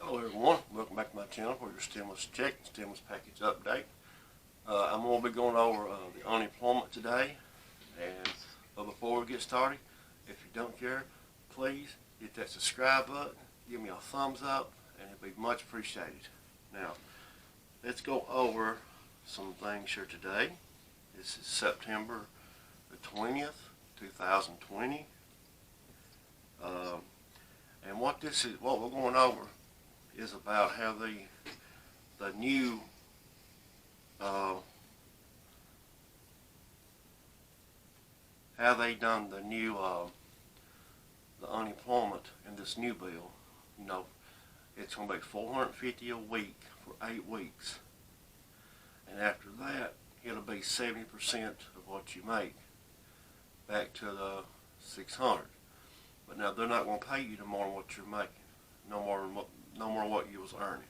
Hello everyone, welcome back to my channel for your stimulus check and stimulus package update. I'm going to be going over the unemployment today, but before we get started, if you don't care, please hit that subscribe button, give me a thumbs up, and it'll be much appreciated. Now, let's go over some things here today. This is September the 20th, 2020. And what we're going over is about how the new how they done the new the unemployment in this new bill. You know, it's going to be $450 a week for 8 weeks, and after that it'll be 70% of what you make back to the 600. But now they're not going to pay you no more than what you're making, no more what you was earning.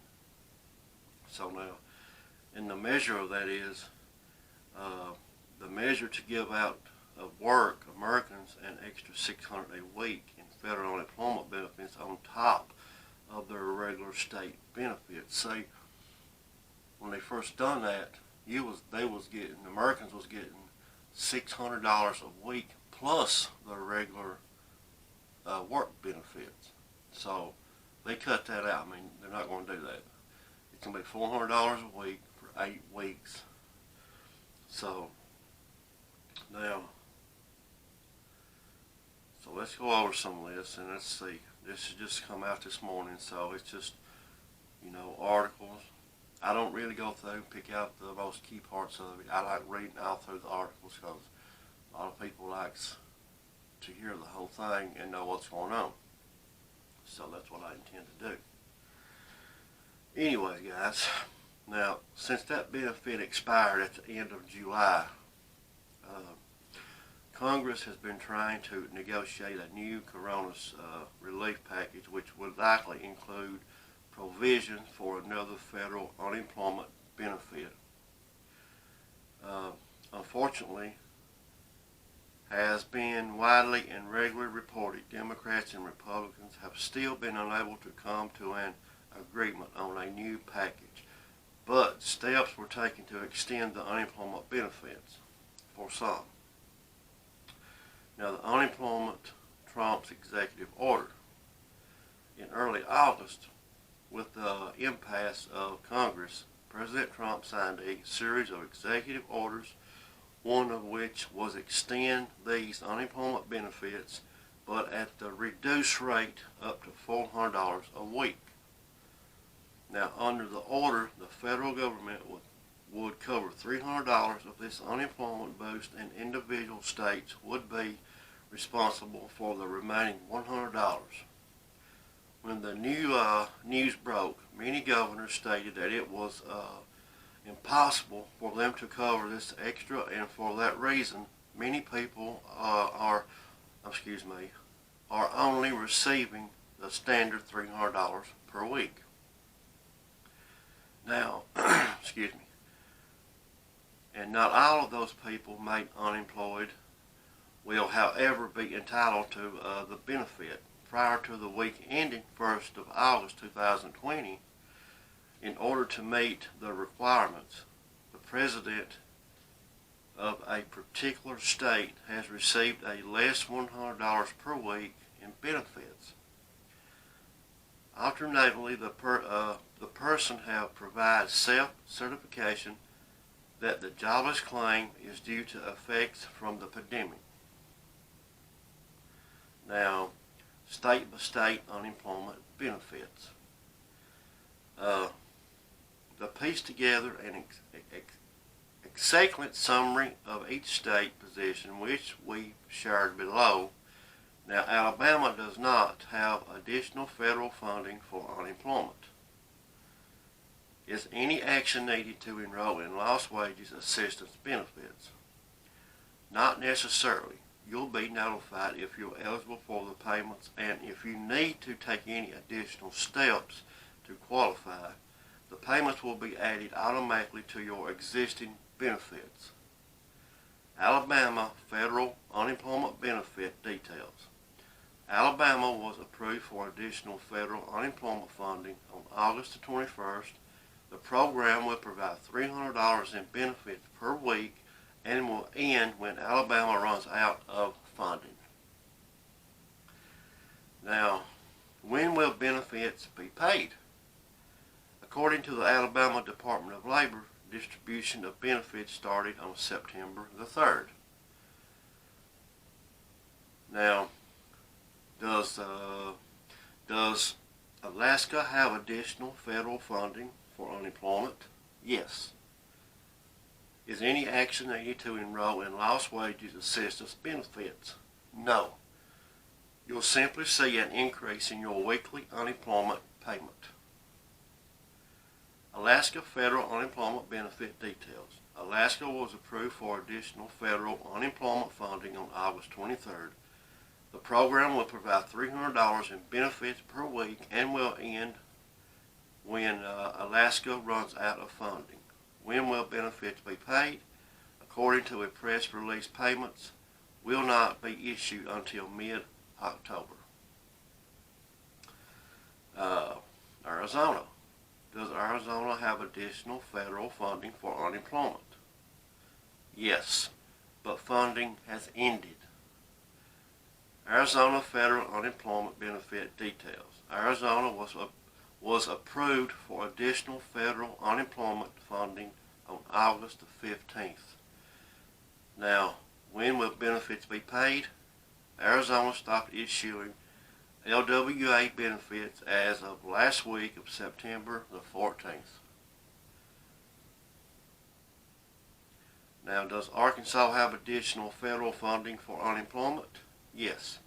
So now, and the measure of that is the measure to give out of work Americans an extra $600 a week in federal unemployment benefits on top of their regular state benefits. See, when they first done that, Americans was getting $600 a week plus their regular work benefits. So they cut that out. I mean, they're not going to do that. It's going to be $400 a week for 8 weeks. So now, let's go over some of this, and let's see. This has just come out this morning, so it's just, you know, articles. I don't really go through and pick out the most key parts of it. I like reading all through the articles because a lot of people likes to hear the whole thing and know what's going on. So that's what I intend to do. Anyway, guys, now since that benefit expired at the end of July, Congress has been trying to negotiate a new corona relief package, which would likely include provisions for another federal unemployment benefit. Unfortunately, has been widely and regularly reported, Democrats and Republicans have still been unable to come to an agreement on a new package, but steps were taken to extend the unemployment benefits for some. Now, the unemployment trumps executive order. In early August, with the impasse of Congress, President Trump signed a series of executive orders, one of which was extend these unemployment benefits, but at the reduced rate up to $400 a week. Now, under the order, the federal government would cover $300 of this unemployment boost, and individual states would be responsible for the remaining $100. When the new news broke, many governors stated that it was impossible for them to cover this extra, and for that reason, many people are only receiving the standard $300 per week. Now, excuse me, and not all of those people made unemployed will, however, be entitled to the benefit. Prior to the week ending 1st of August 2020, in order to meet the requirements, the president of a particular state has received a less $100 per week in benefits. Alternatively, the person have provided self-certification that the jobless claim is due to effects from the pandemic. Now, state-by-state unemployment benefits. The piece together an excellent summary of each state position, which we shared below. Now, Alabama does not have additional federal funding for unemployment. Is any action needed to enroll in lost wages assistance benefits? Not necessarily. You'll be notified if you're eligible for the payments, and if you need to take any additional steps to qualify, the payments will be added automatically to your existing benefits. Alabama federal unemployment benefit details. Alabama was approved for additional federal unemployment funding on August the 21st. The program will provide $300 in benefits per week and will end when Alabama runs out of funding. Now, when will benefits be paid? According to the Alabama Department of Labor, distribution of benefits started on September the 3rd. Now, does Alaska have additional federal funding for unemployment? Yes. Is any action needed to enroll in lost wages assistance benefits? No. You'll simply see an increase in your weekly unemployment payment. Alaska federal unemployment benefit details. Alaska was approved for additional federal unemployment funding on August 23rd. The program will provide $300 in benefits per week and will end when Alaska runs out of funding. When will benefits be paid? According to a press release, payments will not be issued until mid-October. Arizona. Does Arizona have additional federal funding for unemployment? Yes, but funding has ended. Arizona federal unemployment benefit details. Arizona was approved for additional federal unemployment funding on August the 15th. Now, when will benefits be paid? Arizona stopped issuing LWA benefits as of last week of September the 14th. Now, does Arkansas have additional federal funding for unemployment? Yes.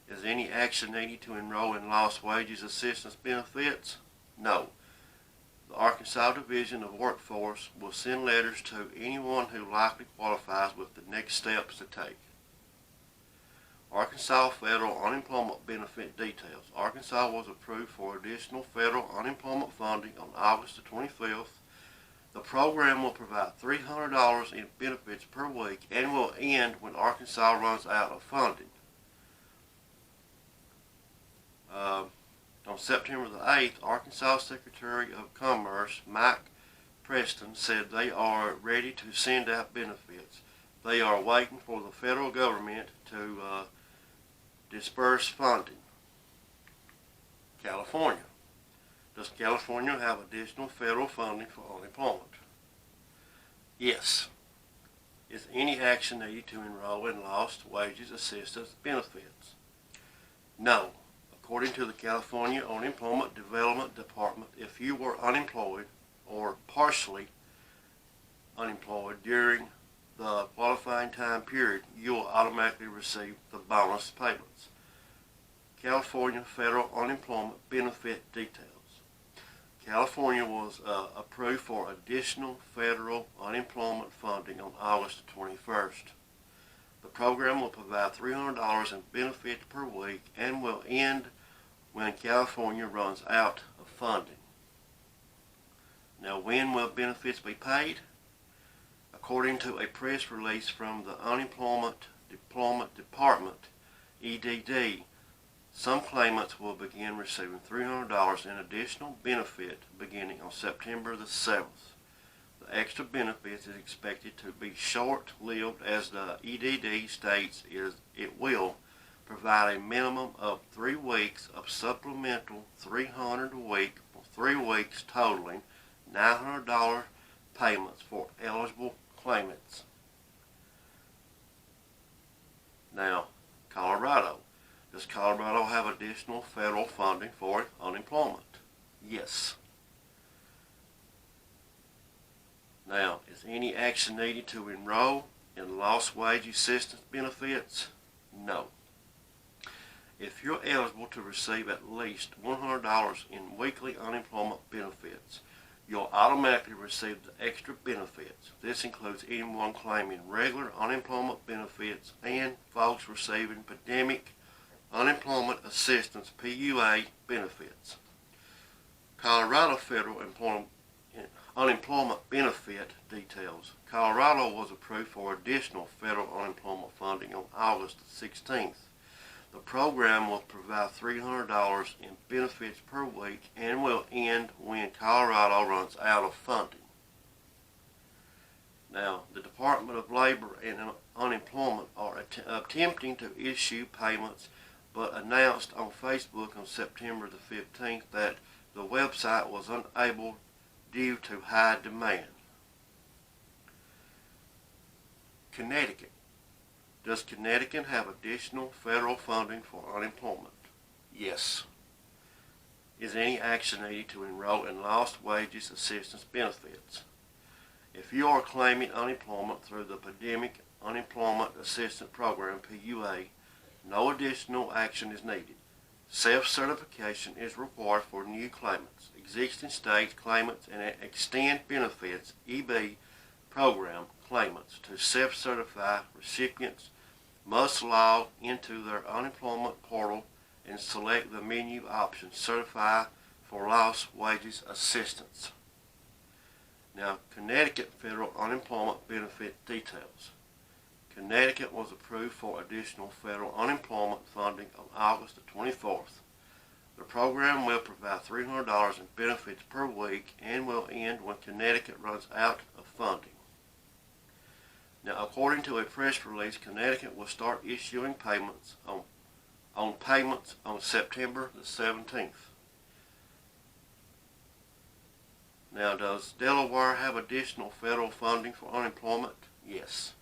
Is any action needed to enroll in lost wages assistance benefits? No. The Arkansas Division of Workforce will send letters to anyone who likely qualifies with the next steps to take. Arkansas federal unemployment benefit details. Arkansas was approved for additional federal unemployment funding on August the 25th. The program will provide $300 in benefits per week and will end when Arkansas runs out of funding. On September the 8th, Arkansas Secretary of Commerce Mike Preston said they are ready to send out benefits. They are waiting for the federal government to disperse funding. California. Does California have additional federal funding for unemployment? Yes. Is any action needed to enroll in lost wages assistance benefits? No. According to the California Unemployment Development Department, if you were unemployed or partially unemployed during the qualifying time period, you will automatically receive the bonus payments. California federal unemployment benefit details. California was approved for additional federal unemployment funding on August 21st. The program will provide $300 in benefits per week and will end when California runs out of funding. Now, when will benefits be paid? According to a press release from the Unemployment Deployment Department, EDD, some claimants will begin receiving $300 in additional benefit beginning on September the 7th. The extra benefits is expected to be short-lived, as the EDD states it will provide a minimum of 3 weeks of supplemental $300 a week for 3 weeks, totaling $900 payments for eligible claimants. Now, Colorado. Does Colorado have additional federal funding for unemployment? Yes. Now, is any action needed to enroll in lost wage assistance benefits? No. If you're eligible to receive at least $100 in weekly unemployment benefits, you'll automatically receive the extra benefits. This includes anyone claiming regular unemployment benefits and folks receiving pandemic unemployment assistance (PUA) benefits. Colorado federal unemployment benefit details. Colorado was approved for additional federal unemployment funding on August 16th. The program will provide $300 in benefits per week and will end when Colorado runs out of funding. Now, the Department of Labor and Unemployment are attempting to issue payments, but announced on Facebook on September the 15th that the website was unable due to high demand. Connecticut. Does Connecticut have additional federal funding for unemployment? Yes. Is any action needed to enroll in lost wages assistance benefits? If you are claiming unemployment through the Pandemic Unemployment Assistance Program, PUA, no additional action is needed. Self-certification is required for new claimants. Existing state claimants and extend benefits EB program claimants to self-certify. Recipients must log into their unemployment portal and select the menu option Certify for Lost Wages Assistance. Now, Connecticut federal unemployment benefit details. Connecticut was approved for additional federal unemployment funding on August the 24th. The program will provide $300 in benefits per week and will end when Connecticut runs out of funding. Now, according to a press release, Connecticut will start issuing payments on September the 17th. Now, does Delaware have additional federal funding for unemployment? Yes.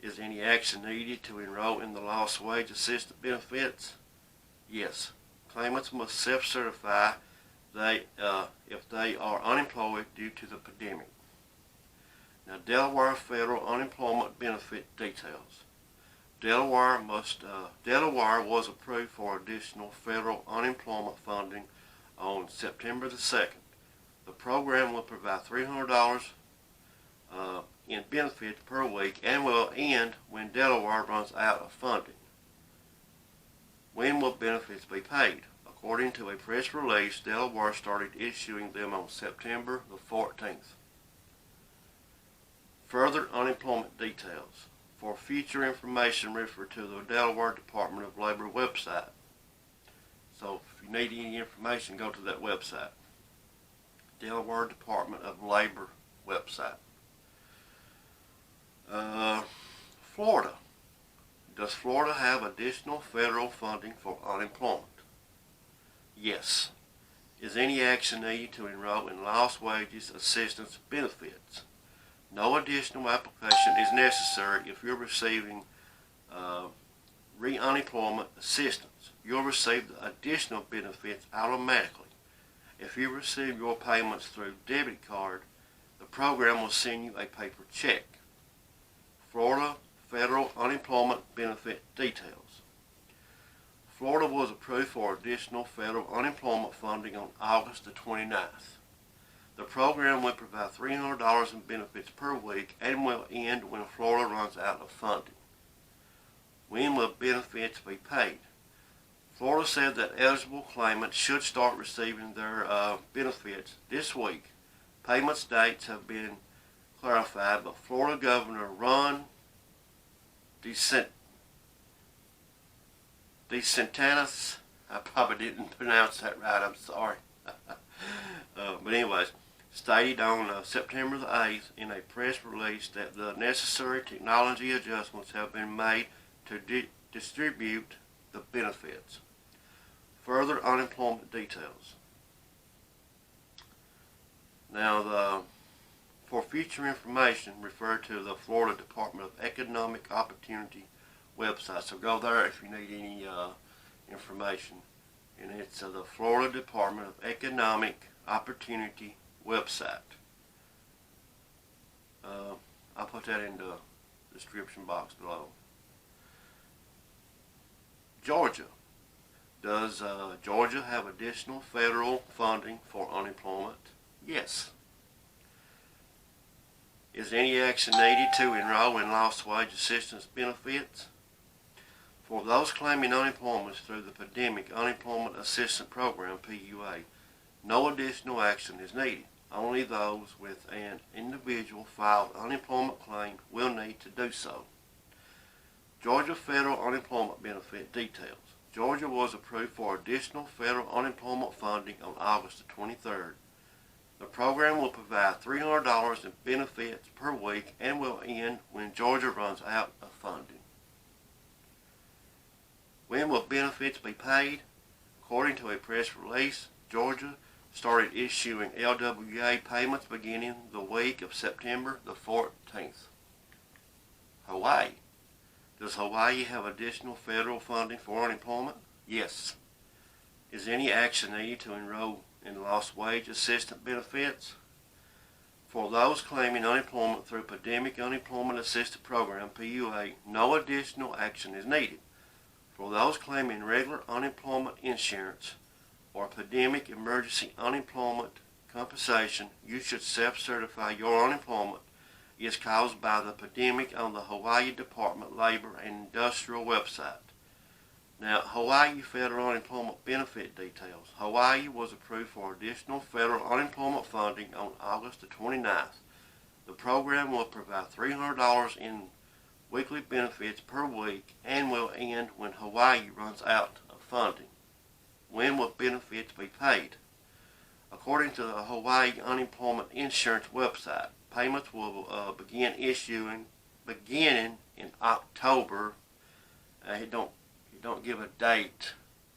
Is any action needed to enroll in the lost wage assistance benefits? Yes. Claimants must self-certify if they are unemployed due to the pandemic. Now, Delaware federal unemployment benefit details. Delaware was approved for additional federal unemployment funding on September the 2nd. The program will provide $300 in benefits per week and will end when Delaware runs out of funding. When will benefits be paid? According to a press release, Delaware started issuing them on September the 14th. Further unemployment details. For future information, refer to the Delaware Department of Labor website. So if you need any information, go to that website. Delaware Department of Labor website. Florida. Does Florida have additional federal funding for unemployment? Yes. Is any action needed to enroll in lost wages assistance benefits? No additional application is necessary if you're receiving re-unemployment assistance. You'll receive the additional benefits automatically. If you receive your payments through debit card, the program will send you a paper check. Florida federal unemployment benefit details. Florida was approved for additional federal unemployment funding on August the 29th. The program will provide $300 in benefits per week and will end when Florida runs out of funding. When will benefits be paid? Florida said that eligible claimants should start receiving their benefits this week. Payments dates have been clarified, but Florida Governor Ron DeSantis, I probably didn't pronounce that right, I'm sorry. But anyways, stated on September the 8th in a press release that the necessary technology adjustments have been made to distribute the benefits. Further unemployment details. Now, for future information, refer to the Florida Department of Economic Opportunity website. So go there if you need any information. And it's the Florida Department of Economic Opportunity website. I'll put that in the description box below. Georgia. Does Georgia have additional federal funding for unemployment? Yes. Is any action needed to enroll in lost wage assistance benefits? For those claiming unemployment through the Pandemic Unemployment Assistance Program, PUA, no additional action is needed. Only those with an individual filed unemployment claim will need to do so. Georgia federal unemployment benefit details. Georgia was approved for additional federal unemployment funding on August the 23rd. The program will provide $300 in benefits per week and will end when Georgia runs out of funding. When will benefits be paid? According to a press release, Georgia started issuing LWA payments beginning the week of September the 14th. Hawaii. Does Hawaii have additional federal funding for unemployment? Yes. Is any action needed to enroll in lost wage assistance benefits? For those claiming unemployment through Pandemic Unemployment Assistance Program, PUA, no additional action is needed. For those claiming regular unemployment insurance or pandemic emergency unemployment compensation, you should self-certify your unemployment is caused by the pandemic on the Hawaii Department of Labor and Industrial website. Now, Hawaii federal unemployment benefit details. Hawaii was approved for additional federal unemployment funding on August the 29th. The program will provide $300 in weekly benefits per week and will end when Hawaii runs out of funding. When will benefits be paid? According to the Hawaii Unemployment Insurance website, payments will begin issuing beginning in October. It don't give a date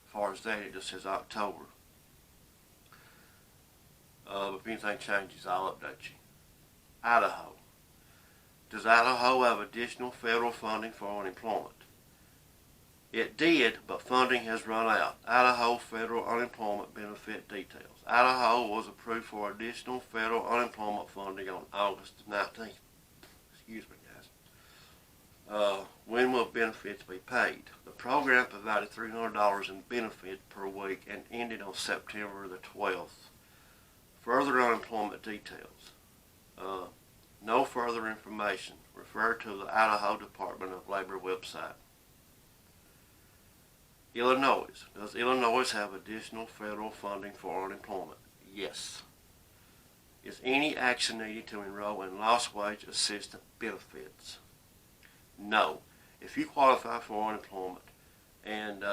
as far as that. It just says October. But if anything changes, I'll update you. Idaho. Does Idaho have additional federal funding for unemployment? It did, but funding has run out. Idaho federal unemployment benefit details. Idaho was approved for additional federal unemployment funding on August 19th. Excuse me, guys. When will benefits be paid? The program provided $300 in benefits per week and ended on September the 12th. Further unemployment details. No further information. Refer to the Idaho Department of Labor website. Illinois. Does Illinois have additional federal funding for unemployment? Yes. Is any action needed to enroll in lost wage assistance benefits? No. If you qualify for unemployment and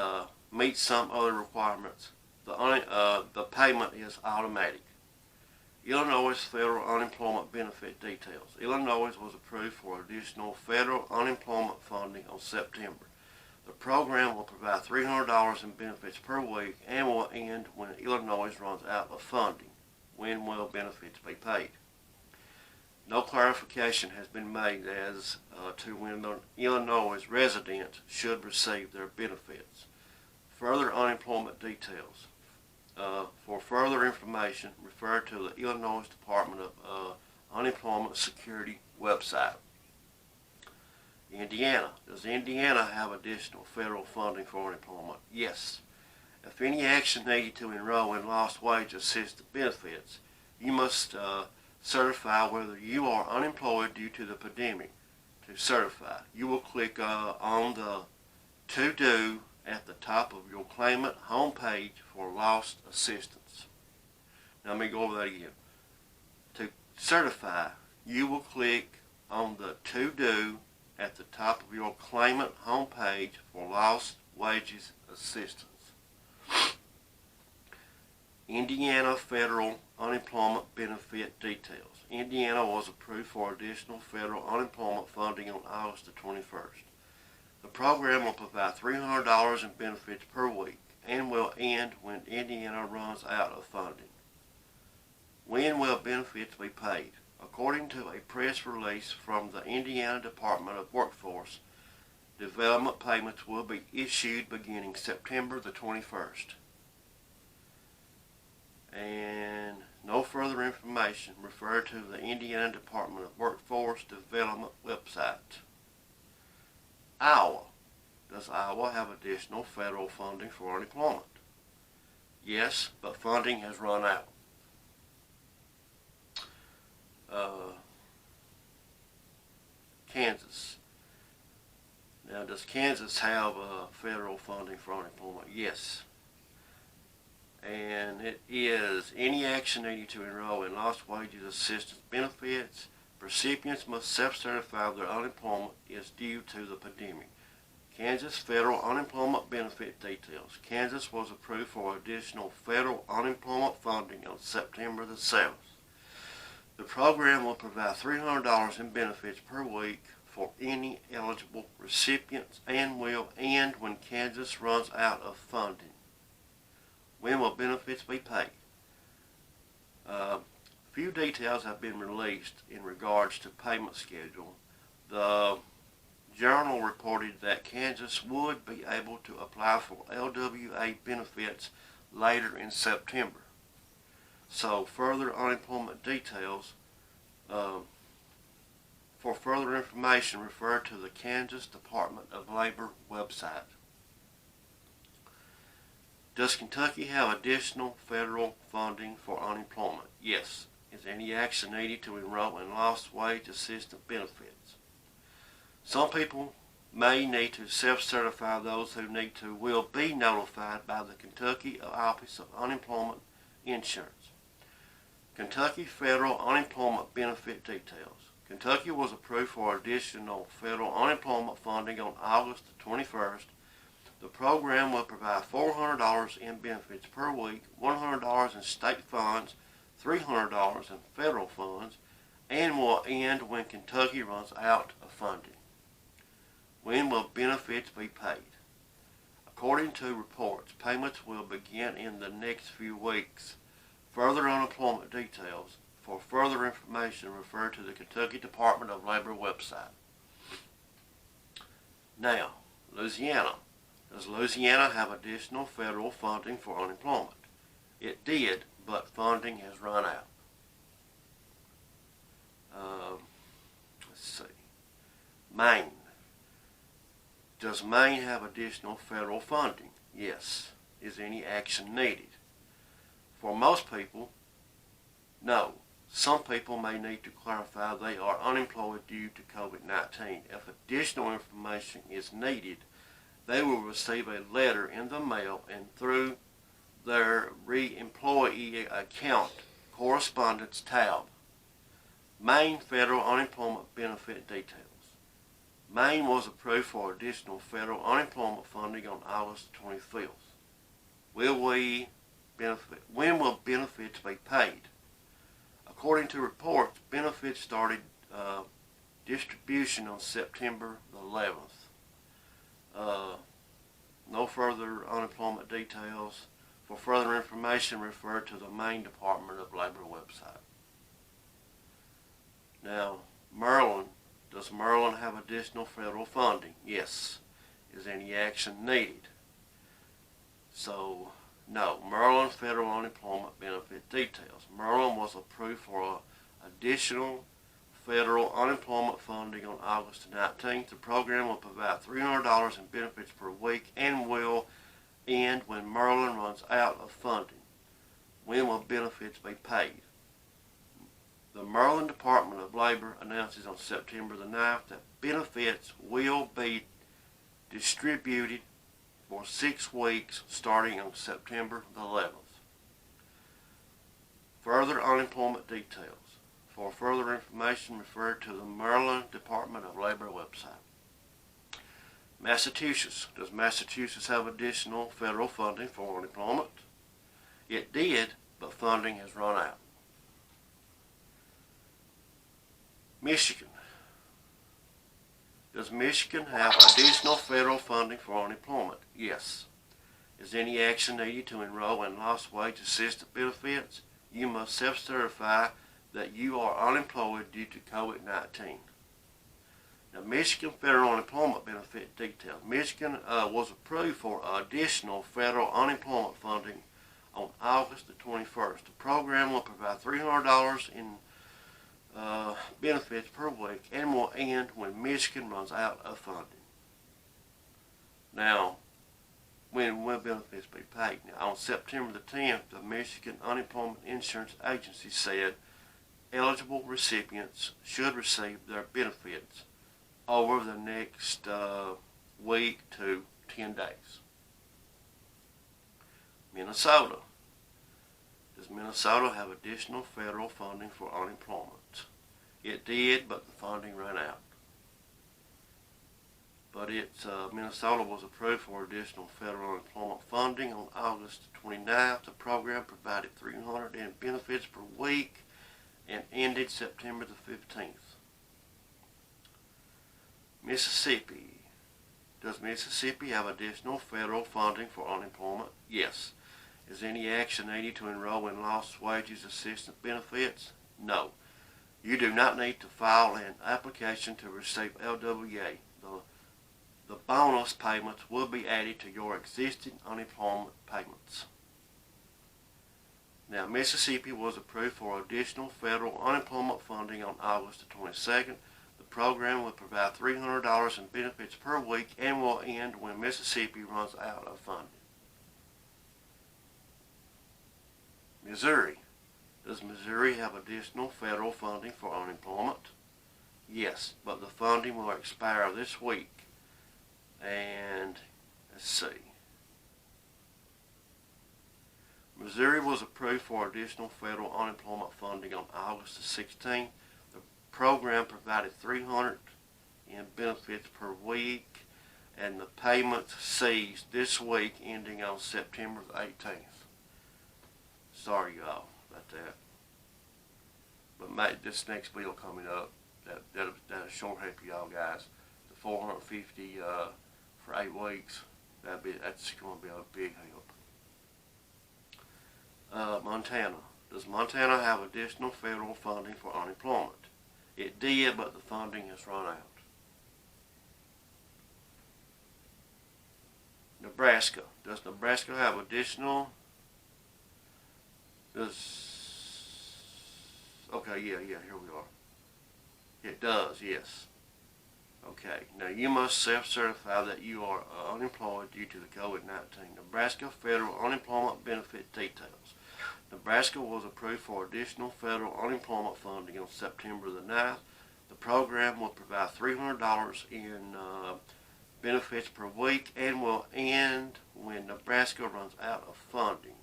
meet some other requirements, the payment is automatic. Illinois federal unemployment benefit details. Illinois was approved for additional federal unemployment funding on September. The program will provide $300 in benefits per week and will end when Illinois runs out of funding. When will benefits be paid? No clarification has been made as to when the Illinois residents should receive their benefits. Further unemployment details. For further information, refer to the Illinois Department of Unemployment Security website. Indiana. Does Indiana have additional federal funding for unemployment? Yes. If any action needed to enroll in lost wage assistance benefits, you must certify whether you are unemployed due to the pandemic. To certify, you will click on the To Do at the top of your claimant homepage for lost assistance. Now let me go over that again. To certify, you will click on the To Do at the top of your claimant homepage for lost wages assistance. Indiana federal unemployment benefit details. Indiana was approved for additional federal unemployment funding on August the 21st. The program will provide $300 in benefits per week and will end when Indiana runs out of funding. When will benefits be paid? According to a press release from the Indiana Department of Workforce Development, payments will be issued beginning September the 21st. And no further information. Refer to the Indiana Department of Workforce Development website. Iowa. Does Iowa have additional federal funding for unemployment? Yes, but funding has run out. Kansas. Now, does Kansas have federal funding for unemployment? Yes. And it is any action needed to enroll in lost wages assistance benefits. Recipients must self-certify their unemployment is due to the pandemic. Kansas federal unemployment benefit details. Kansas was approved for additional federal unemployment funding on September the 7th. The program will provide $300 in benefits per week for any eligible recipients and will end when Kansas runs out of funding. When will benefits be paid? Few details have been released in regards to payment schedule. The Journal reported that Kansas would be able to apply for LWA benefits later in September. So further unemployment details, for further information, refer to the Kansas Department of Labor website. Does Kentucky have additional federal funding for unemployment? Yes. Is any action needed to enroll in lost wage assistance benefits? Some people may need to self-certify. Those who need to will be notified by the Kentucky Office of Unemployment Insurance. Kentucky federal unemployment benefit details. Kentucky was approved for additional federal unemployment funding on August the 21st. The program will provide $400 in benefits per week, $100 in state funds, $300 in federal funds, and will end when Kentucky runs out of funding. When will benefits be paid? According to reports, payments will begin in the next few weeks. Further unemployment details. For further information, refer to the Kentucky Department of Labor website. Now, Louisiana. Does Louisiana have additional federal funding for unemployment? It did, but funding has run out. Let's see. Maine. Does Maine have additional federal funding? Yes. Is any action needed? For most people, no. Some people may need to clarify they are unemployed due to COVID-19. If additional information is needed, they will receive a letter in the mail and through their re-employee account correspondence tab. Maine federal unemployment benefit details. Maine was approved for additional federal unemployment funding on August 25th. When will benefits be paid? According to reports, benefits started distribution on September the 11th. No further unemployment details. For further information, refer to the Maine Department of Labor website. Now, Maryland. Does Maryland have additional federal funding? Yes. Is any action needed? So, no. Maryland federal unemployment benefit details. Maryland was approved for additional federal unemployment funding on August 19th. The program will provide $300 in benefits per week and will end when Maryland runs out of funding. When will benefits be paid? The Maryland Department of Labor announces on September the 9th that benefits will be distributed for 6 weeks starting on September the 11th. Further unemployment details. For further information, refer to the Maryland Department of Labor website. Massachusetts. Does Massachusetts have additional federal funding for unemployment? It did, but funding has run out. Michigan. Does Michigan have additional federal funding for unemployment? Yes. Is any action needed to enroll in lost wage assistance benefits? You must self-certify that you are unemployed due to COVID-19. Now, Michigan federal unemployment benefit details. Michigan was approved for additional federal unemployment funding on August the 21st. The program will provide $300 in benefits per week and will end when Michigan runs out of funding. Now, when will benefits be paid? Now, on September the 10th, the Michigan Unemployment Insurance Agency said eligible recipients should receive their benefits over the next week to 10 days. Minnesota. Does Minnesota have additional federal funding for unemployment? It did, but the funding ran out. but Minnesota was approved for additional federal unemployment funding on August 29th. The program provided $300 in benefits per week and ended September the 15th. Mississippi. Does Mississippi have additional federal funding for unemployment? Yes. Is any action needed to enroll in lost wages assistance benefits? No. You do not need to file an application to receive LWA. The bonus payments will be added to your existing unemployment payments. Now, Mississippi was approved for additional federal unemployment funding on August the 22nd. The program will provide $300 in benefits per week and will end when Mississippi runs out of funding. Missouri. Does Missouri have additional federal funding for unemployment? Yes, but the funding will expire this week. And let's see. Missouri was approved for additional federal unemployment funding on August the 16th. The program provided $300 in benefits per week, and the payments ceased this week, ending on September the 18th. Sorry, y'all, about that. But this next bill coming up, that'll sure help y'all guys. The $450 for 8 weeks, that's going to be a big help. Montana. Does Montana have additional federal funding for unemployment? It did, but the funding has run out. Nebraska. Does Nebraska have additional? Okay, yeah, here we are. It does, yes. Okay, now you must self-certify that you are unemployed due to the COVID-19. Nebraska federal unemployment benefit details. Nebraska was approved for additional federal unemployment funding on September the 9th. The program will provide $300 in benefits per week and will end when Nebraska runs out of funding.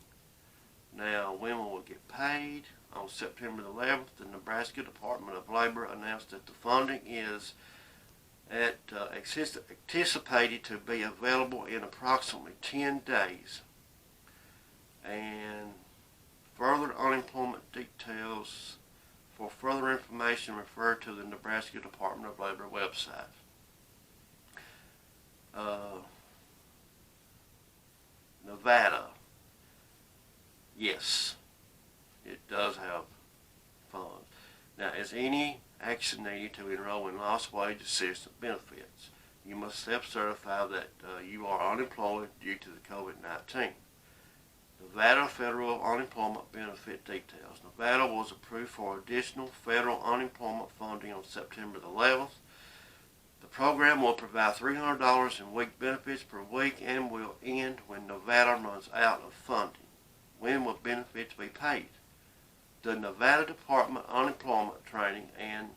Now, when will it get paid? On September the 11th, the Nebraska Department of Labor announced that the funding is anticipated to be available in approximately 10 days. And further unemployment details, for further information, refer to the Nebraska Department of Labor website. Nevada. Yes, it does have funds. Now, is any action needed to enroll in lost wage assistance benefits? You must self-certify that you are unemployed due to the COVID-19. Nevada federal unemployment benefit details. Nevada was approved for additional federal unemployment funding on September the 11th. The program will provide $300 in week benefits per week and will end when Nevada runs out of funding. When will benefits be paid? The Nevada Department of Unemployment Training and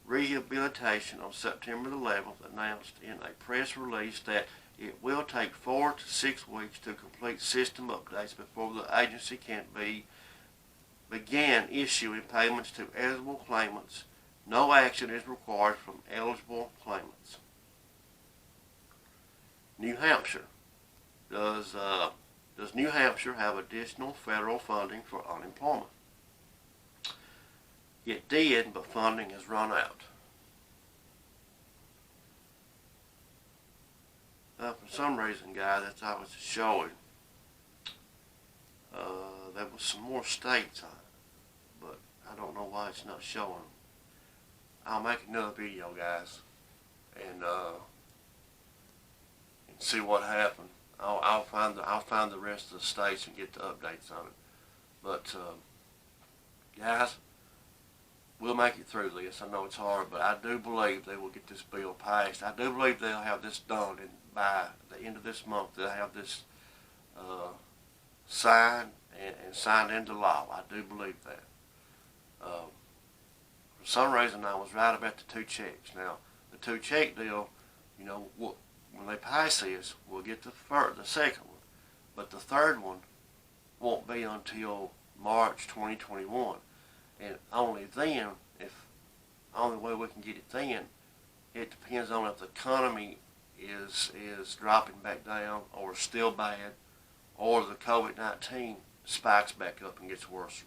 Rehabilitation on September the 11th announced in a press release that it will take 4 to 6 weeks to complete system updates before the agency can begin issuing payments to eligible claimants. No action is required from eligible claimants. New Hampshire. Does New Hampshire have additional federal funding for unemployment? It did, but funding has run out. For some reason, guys, that's how it's showing. There was some more states on it, but I don't know why it's not showing. I'll make another video, guys, and see what happened. I'll find the rest of the states and get the updates on it. But guys, we'll make it through this. I know it's hard, but I do believe they will get this bill passed. I do believe they'll have this done, and by the end of this month, they'll have this signed and signed into law. I do believe that. For some reason, I was right about the 2 checks. Now, the 2 check deal, you know, when they pass this, we'll get the second one, but the third one won't be until March 2021. And only then, only way we can get it then, it depends on if the economy is dropping back down, or still bad, or the COVID-19 spikes back up and gets worse.